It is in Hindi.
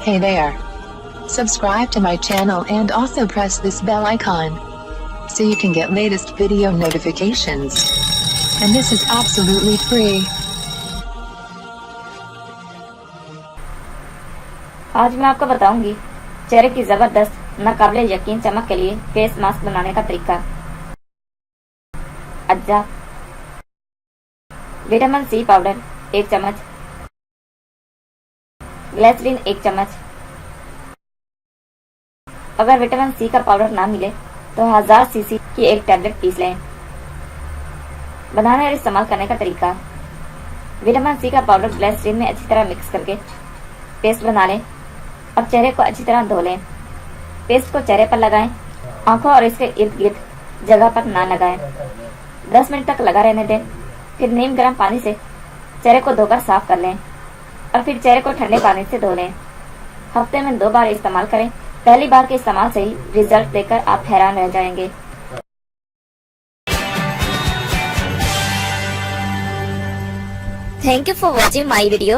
Hey there. Subscribe to my channel and also press this bell icon so you can get latest video notifications. And this is absolutely free. आज मैं आपको बताऊंगी चेहरे की जबरदस्त नाकाबिले यकीन चमक के लिए फेस मास्क बनाने का तरीका। अज्जा, विटामिन सी पाउडर 1 चम्मच, ग्लिसरीन 1 चम्मच। अगर विटामिन सी का पाउडर ना मिले तो 1000 सीसी की एक टैबलेट पीस लें। बनाने और इस्तेमाल करने का तरीका। विटामिन सी का पाउडर ग्लिसरीन में अच्छी तरह मिक्स करके पेस्ट बना लें और चेहरे को अच्छी तरह धो लें। पेस्ट को चेहरे पर लगाएं, आंखों और इसके इर्द गिर्द जगह पर ना लगाएं। 10 मिनट तक लगा रहने दें। फिर नीम गर्म पानी से चेहरे को धोकर साफ कर लें और फिर चेहरे को ठंडे पानी से धो लें। हफ्ते में 2 बार इस्तेमाल करें। पहली बार के इस्तेमाल से ही रिजल्ट देखकर आप हैरान रह जाएंगे। Thank you for watching my video.